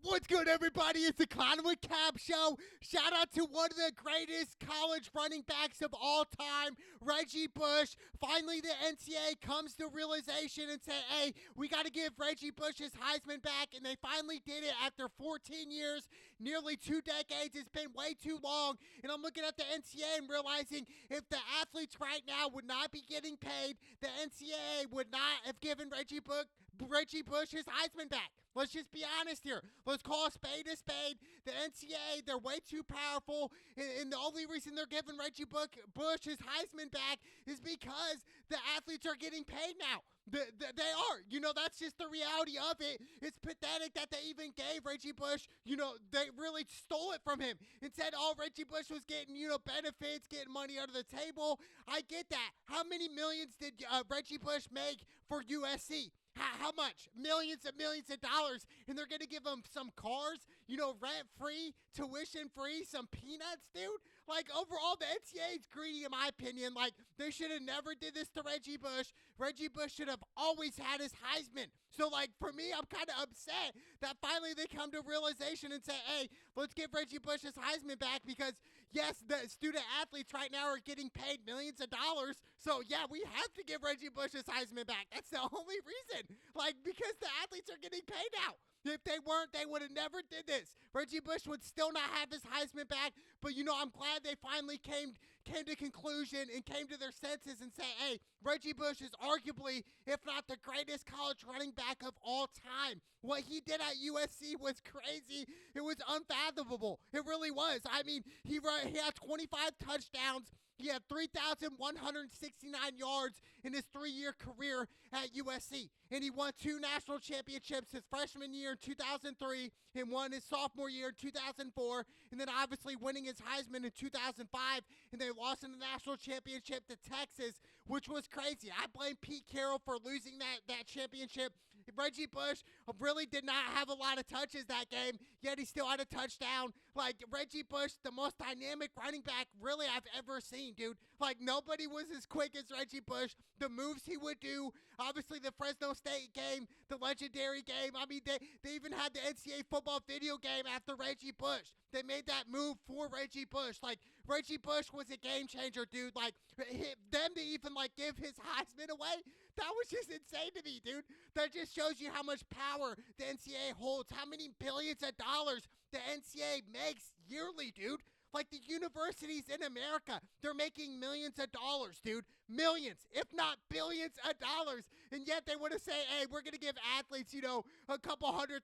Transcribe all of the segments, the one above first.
What's good, everybody? It's the Clown with Cap Show. Shout out to one of the greatest college running backs of all time, Reggie Bush. Finally, the NCAA comes to realization and say, hey, we got to give Reggie Bush his Heisman back. And they finally did it after 14 years, nearly 2 decades. It's been way too long. And I'm looking at the NCAA and realizing if the athletes right now would not be getting paid, the NCAA would not have given Reggie Bush his Heisman back. Let's just be honest here. Let's call a spade a spade. The NCAA, they're way too powerful, and the only reason they're giving Reggie Bush his Heisman back is because the athletes are getting paid now. They are. That's just the reality of it. It's pathetic that they even gave Reggie Bush, they really stole it from him and said, oh, Reggie Bush was getting, benefits, getting money under the table. I get that. How many millions did Reggie Bush make for USC? How much? Millions and millions of dollars. And they're going to give him some cars, rent-free, tuition-free, some peanuts, dude. Like, overall, the NCAA is greedy, in my opinion. Like, they should have never did this to Reggie Bush. Reggie Bush should have always had his Heisman. So, like, for me, I'm kind of upset that finally they come to realization and say, hey, let's give Reggie Bush his Heisman back because, yes, the student athletes right now are getting paid millions of dollars. So, yeah, we have to give Reggie Bush his Heisman back. That's the only reason. Like, because the athletes are getting paid now. If they weren't, they would have never did this. Reggie Bush would still not have his Heisman back, but, I'm glad they finally came to conclusion and came to their senses and say, hey, Reggie Bush is arguably, if not the greatest college running back of all time. What he did at USC was crazy. It was unfathomable. It really was. I mean, he had 25 touchdowns. He had 3,169 yards in his 3-year career at USC. And he won 2 national championships his freshman year in 2003 and won his sophomore year in 2004. And then obviously winning his Heisman in 2005. And they lost in the national championship to Texas, which was crazy. I blame Pete Carroll for losing that championship. Reggie Bush really did not have a lot of touches that game, yet he still had a touchdown. Like, Reggie Bush, the most dynamic running back really I've ever seen, dude. Like, nobody was as quick as Reggie Bush. The moves he would do, obviously the Fresno State game, the legendary game. I mean, they even had the NCAA football video game after Reggie Bush. They made that move for Reggie Bush. Like, Reggie Bush was a game changer, dude. Like, them to even, give his Heisman away, that was just insane to me, dude. That just shows you how much power the NCAA holds, how many billions of dollars the NCAA makes yearly, dude. Like, the universities in America, they're making millions of dollars, dude. Millions, if not billions of dollars. And yet they want to say, hey, we're going to give athletes, a couple $100,000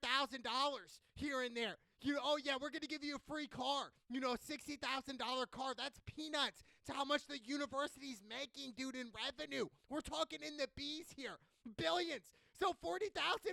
here and there. Oh, yeah, we're going to give you a free car, a $60,000 car. That's peanuts to how much the university's making, dude, in revenue. We're talking in the B's here. Billions. So $40,000,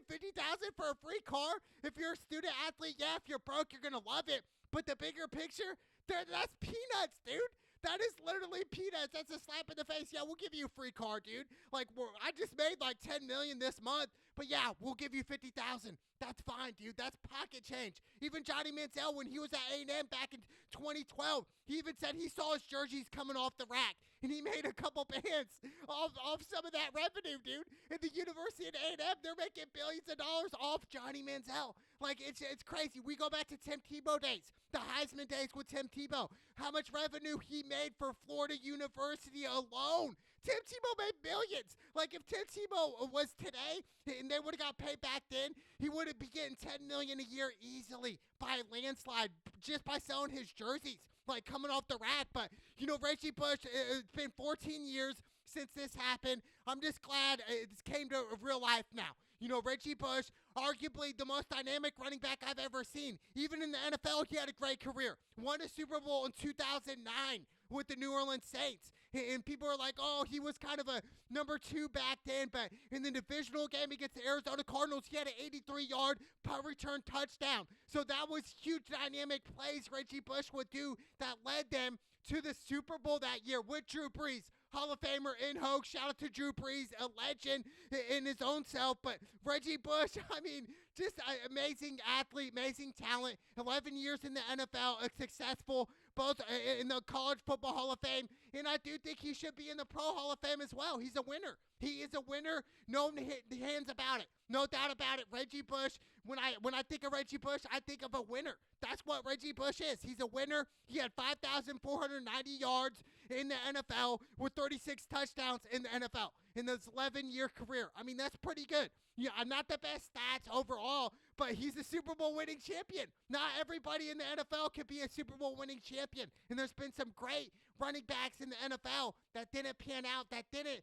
$50,000 for a free car? If you're a student athlete, yeah, if you're broke, you're going to love it. But the bigger picture, that's peanuts, dude. That is literally peanuts. That's a slap in the face. Yeah, we'll give you a free car, dude. Like, I just made $10 million this month, but yeah, we'll give you $50,000. That's fine, dude. That's pocket change. Even Johnny Manziel, when he was at A&M back in 2012, he even said he saw his jerseys coming off the rack, and he made a couple bands off some of that revenue, dude. At the University of A&M, they're making billions of dollars off Johnny Manziel. Like, it's crazy. We go back to Tim Tebow days, the Heisman days with Tim Tebow. How much revenue he made for Florida University alone. Tim Tebow made billions. Like, if Tim Tebow was today and they would have got paid back then, he would have been getting $10 million a year easily by a landslide just by selling his jerseys, like coming off the rack. But, Reggie Bush, it's been 14 years since this happened. I'm just glad it came to real life now. Reggie Bush, arguably the most dynamic running back I've ever seen. Even in the NFL, he had a great career. Won a Super Bowl in 2009 with the New Orleans Saints. And people are like, oh, he was kind of a number 2 back then. But in the divisional game against the Arizona Cardinals, he had an 83-yard punt return touchdown. So that was huge dynamic plays Reggie Bush would do that led them to the Super Bowl that year with Drew Brees. Hall of Famer in Hogue. Shout out to Drew Brees, a legend in his own self. But Reggie Bush, I mean, just an amazing athlete, amazing talent. 11 years in the NFL, successful both in the College Football Hall of Fame, and I do think he should be in the Pro Hall of Fame as well. He's a winner. He is a winner. No hands about it. No doubt about it. Reggie Bush, when I think of Reggie Bush, I think of a winner. That's what Reggie Bush is. He's a winner. He had 5,490 yards in the NFL with 36 touchdowns in the NFL in his 11-year career. I mean, that's pretty good. Yeah, not the best stats overall, but he's a Super Bowl winning champion. Not everybody in the NFL can be a Super Bowl winning champion. And there's been some great running backs in the NFL that didn't pan out, that didn't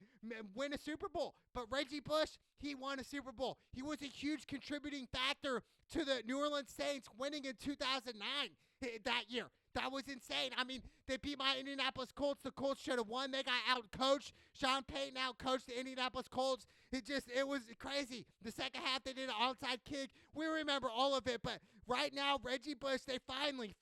win a Super Bowl. But Reggie Bush, he won a Super Bowl. He was a huge contributing factor to the New Orleans Saints winning in 2009 that year. That was insane. I mean, they beat my Indianapolis Colts. The Colts should have won. They got out-coached. Sean Payton out-coached the Indianapolis Colts. It was crazy. The second half, they did an onside kick. We remember all of it, but right now, Reggie Bush, they finally,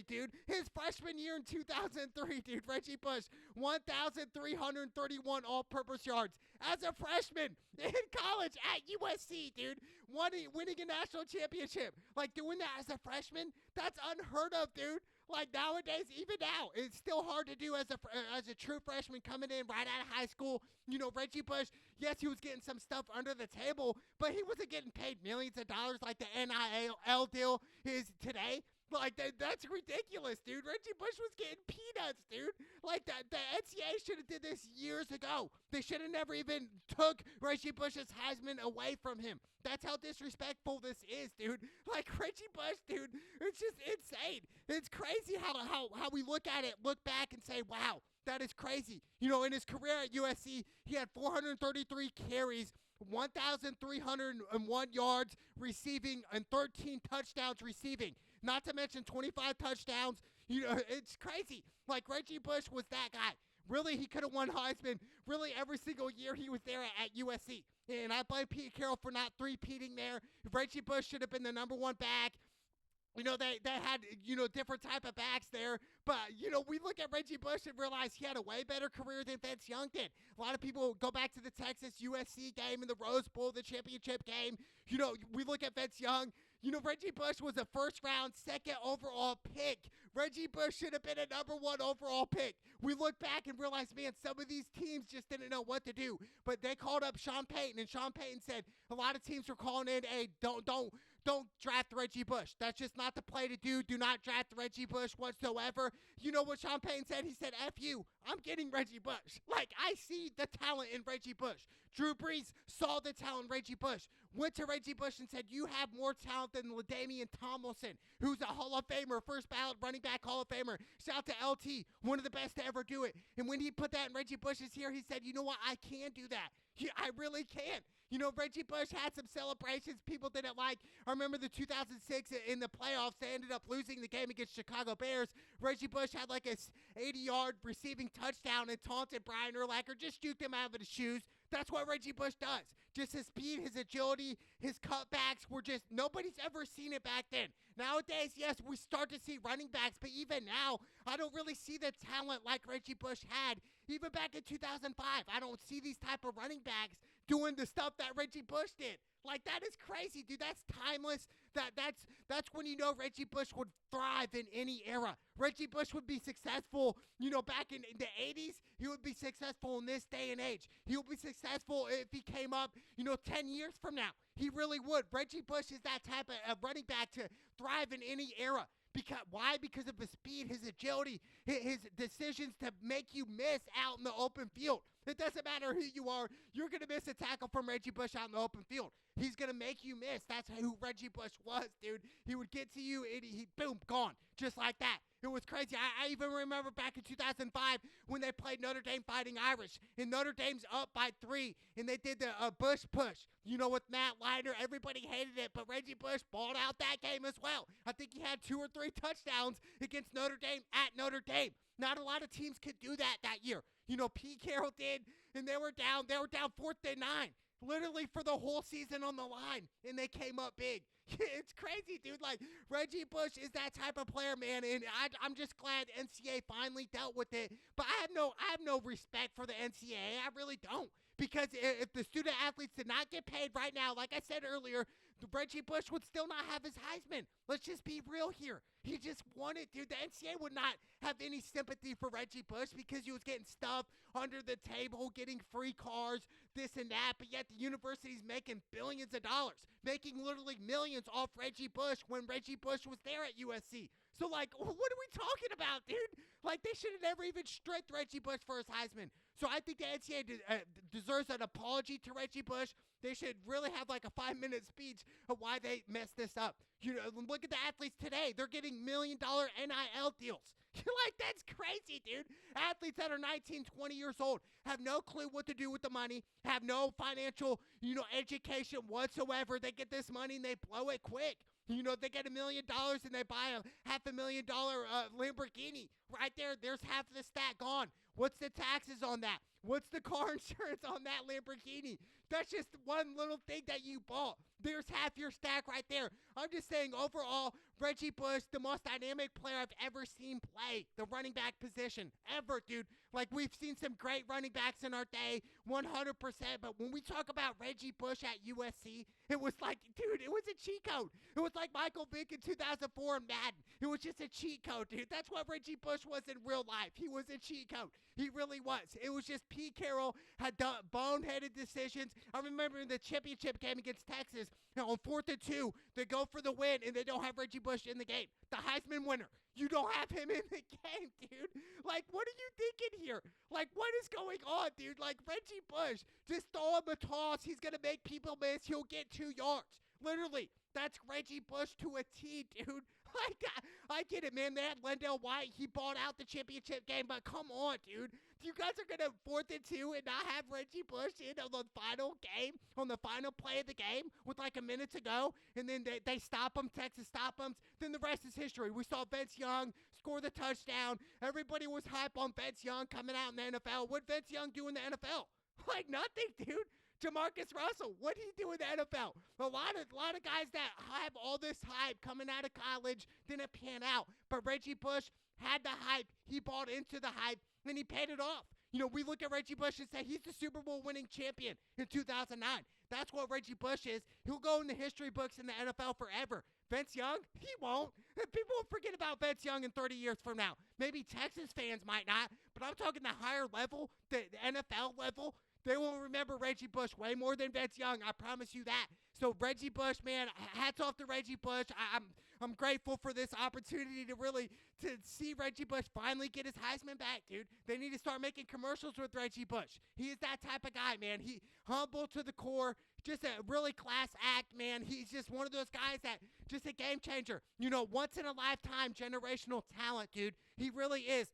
dude, his freshman year in 2003, dude, Reggie Bush, 1,331 all-purpose yards as a freshman in college at USC, dude, winning a national championship. Like, doing that as a freshman, that's unheard of, dude. Like, nowadays, even now, it's still hard to do as a true freshman coming in right out of high school. You know, Reggie Bush, yes, he was getting some stuff under the table, but he wasn't getting paid millions of dollars like the NIL deal is today. Like, that's ridiculous, dude. Reggie Bush was getting peanuts, dude. Like, the NCAA should have did this years ago. They should have never even took Reggie Bush's Heisman away from him. That's how disrespectful this is, dude. Like, Reggie Bush, dude, it's just insane. It's crazy how we look at it, look back and say, wow, that is crazy. You know, in his career at USC, he had 433 carries, 1,301 yards receiving, and 13 touchdowns receiving. Not to mention 25 touchdowns. You know, it's crazy. Like, Reggie Bush was that guy. Really, he could have won Heisman. Really, every single year he was there at USC. And I blame Pete Carroll for not three-peating there. Reggie Bush should have been the number one back. You know, they had, you know, different type of backs there. But, you know, we look at Reggie Bush and realize he had a way better career than Vince Young did. A lot of people go back to the Texas-USC game and the Rose Bowl, the championship game. You know, we look at Vince Young. You know, Reggie Bush was a first-round, second overall pick. Reggie Bush should have been a number one overall pick. We look back and realize, man, some of these teams just didn't know what to do. But they called up Sean Payton, and Sean Payton said a lot of teams were calling in, hey, don't draft Reggie Bush. That's just not the play to do. Do not draft Reggie Bush whatsoever. You know what Sean Payton said? He said, F you. I'm getting Reggie Bush. Like, I see the talent in Reggie Bush. Drew Brees saw the talent in Reggie Bush, went to Reggie Bush and said, you have more talent than LaDainian Tomlinson, who's a Hall of Famer, first ballot running back Hall of Famer. Shout out to LT, one of the best to ever do it. And when he put that in Reggie Bush's ear, he said, you know what? I can do that. I really can. You know, Reggie Bush had some celebrations people didn't like. I remember the 2006 in the playoffs, they ended up losing the game against Chicago Bears. Reggie Bush had like a 80-yard receiving touchdown and taunted Brian Urlacher, just juked him out of his shoes. That's what Reggie Bush does. Just his speed, his agility, his cutbacks were just, nobody's ever seen it back then. Nowadays, yes, we start to see running backs, but even now, I don't really see the talent like Reggie Bush had. Even back in 2005, I don't see these type of running backs doing the stuff that Reggie Bush did. Like, that is crazy, dude. That's timeless. That's when you know Reggie Bush would thrive in any era. Reggie Bush would be successful, you know, back in the 80s. He would be successful in this day and age. He would be successful if he came up, you know, 10 years from now. He really would. Reggie Bush is that type of running back to thrive in any era. Why? Because of his speed, his agility, his decisions to make you miss out in the open field. It doesn't matter who you are. You're going to miss a tackle from Reggie Bush out in the open field. He's going to make you miss. That's who Reggie Bush was, dude. He would get to you, and he boom, gone. Just like that. It was crazy. I even remember back in 2005 when they played Notre Dame Fighting Irish, and Notre Dame's up by 3, and they did the Bush push, you know, with Matt Leiter. Everybody hated it, but Reggie Bush balled out that game as well. I think he had 2 or 3 touchdowns against Notre Dame at Notre Dame. Not a lot of teams could do that year. You know, Pete Carroll did, and they were down 4th and 9, literally for the whole season on the line, and they came up big. It's crazy, dude. Like, Reggie Bush is that type of player, man, and I'm just glad NCAA finally dealt with it. But I have no respect for the NCAA. I really don't. Because if the student athletes did not get paid right now, like I said earlier, Reggie Bush would still not have his Heisman. Let's just be real here. He just won it, dude. The NCAA would not have any sympathy for Reggie Bush because he was getting stuff under the table, getting free cars, this and that, but yet the university's making billions of dollars, making literally millions off Reggie Bush when Reggie Bush was there at USC. So, like, what are we talking about, dude? Like, they should have never even stripped Reggie Bush for his Heisman. So I think the NCAA deserves an apology to Reggie Bush. They should really have like a 5-minute speech of why they messed this up. You know, look at the athletes today. They're getting $1 million NIL deals. You're like, that's crazy, dude. Athletes that are 19, 20 years old have no clue what to do with the money, have no financial, education whatsoever. They get this money and they blow it quick. They get $1 million and they buy a $500,000 Lamborghini. Right there, there's half the stack gone. What's the taxes on that? What's the car insurance on that Lamborghini? That's just one little thing that you bought. There's half your stack right there. I'm just saying, overall, Reggie Bush, the most dynamic player I've ever seen play the running back position. Ever, dude. Like, we've seen some great running backs in our day, 100%. But when we talk about Reggie Bush at USC, it was like, dude, it was a cheat code. It was like Michael Vick in 2004 in Madden. It was just a cheat code, dude. That's what Reggie Bush was in real life. He was a cheat code. He really was. It was just Pete Carroll had done boneheaded decisions. I remember in the championship game against Texas, on 4th and 2, they go for the win, and they don't have Reggie Bush in the game. The Heisman winner. You don't have him in the game, dude. Like, what are you thinking here? Like, what is going on, dude? Like, Reggie Bush, just throw him a toss. He's going to make people miss. He'll get 2 yards. Literally. That's Reggie Bush to a T, dude. Like, I get it, man. They had Lendell White. He bought out the championship game, but come on, dude. You guys are going to 4th and 2 and not have Reggie Bush in on the final game, on the final play of the game with like a minute to go, and then they stop him, Texas stop him. Then the rest is history. We saw Vince Young score the touchdown. Everybody was hype on Vince Young coming out in the NFL. What did Vince Young do in the NFL? Like, nothing, dude. Jamarcus Russell, what did he do in the NFL? A lot of guys that have all this hype coming out of college didn't pan out. But Reggie Bush had the hype. He bought into the hype, and he paid it off. We look at Reggie Bush and say he's the Super Bowl winning champion in 2009. That's what Reggie Bush is. He'll go in the history books in the NFL forever. Vince Young, he won't. People will forget about Vince Young in 30 years from now. Maybe Texas fans might not, but I'm talking the higher level, the NFL level. They will remember Reggie Bush way more than Vince Young. I promise you that. So Reggie Bush, man, hats off to Reggie Bush. I'm grateful for this opportunity to see Reggie Bush finally get his Heisman back, dude. They need to start making commercials with Reggie Bush. He is that type of guy, man. He humble to the core, just a really class act, man. He's just one of those guys that just a game changer. Once in a lifetime generational talent, dude. He really is.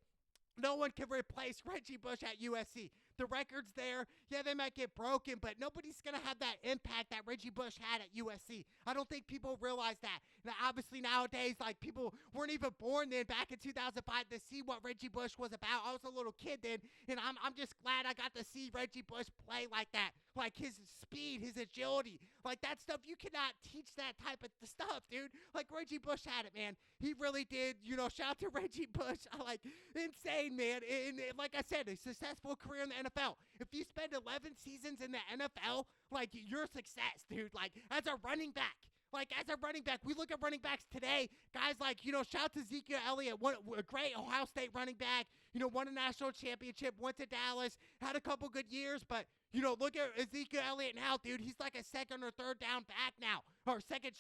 No one can replace Reggie Bush at USC. The record's there. Yeah, they might get broken, but nobody's going to have that impact that Reggie Bush had at USC. I don't think people realize that. Now, obviously, nowadays, like, people weren't even born then back in 2005 to see what Reggie Bush was about. I was a little kid then, and I'm just glad I got to see Reggie Bush play like that. Like, his speed, his agility, like that stuff. You cannot teach that type of stuff, dude. Like, Reggie Bush had it, man. He really did. Shout out to Reggie Bush. Like, insane, man. And like I said, a successful career in the NFL. If you spend 11 seasons in the NFL, like, you're a success, dude. Like, as a running back. Like, as a running back, we look at running backs today, guys like, shout out to Ezekiel Elliott, a great Ohio State running back, won a national championship, went to Dallas, had a couple good years, but, look at Ezekiel Elliott now, dude. He's like a second or third down back now, or second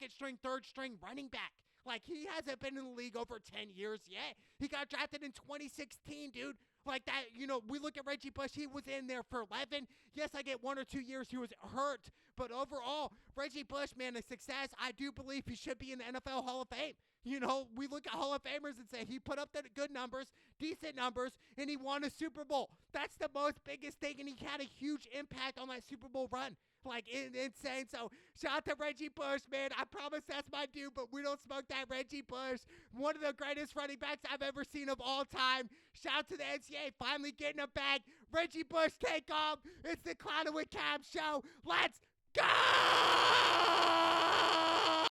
string, third string running back. Like, he hasn't been in the league over 10 years yet. He got drafted in 2016, dude. Like that, we look at Reggie Bush, he was in there for 11. Yes, I get 1 or 2 years he was hurt, but overall, Reggie Bush, man, a success. I do believe he should be in the NFL Hall of Fame. We look at Hall of Famers and say he put up the good numbers, decent numbers, and he won a Super Bowl. That's the most biggest thing, and he had a huge impact on that Super Bowl run. Like, insane. So, shout out to Reggie Bush, man. I promise that's my dude, but we don't smoke that Reggie Bush. One of the greatest running backs I've ever seen of all time. Shout out to the NCAA finally getting a bag. Reggie Bush, take off. It's the Clown with Cab show. Let's go!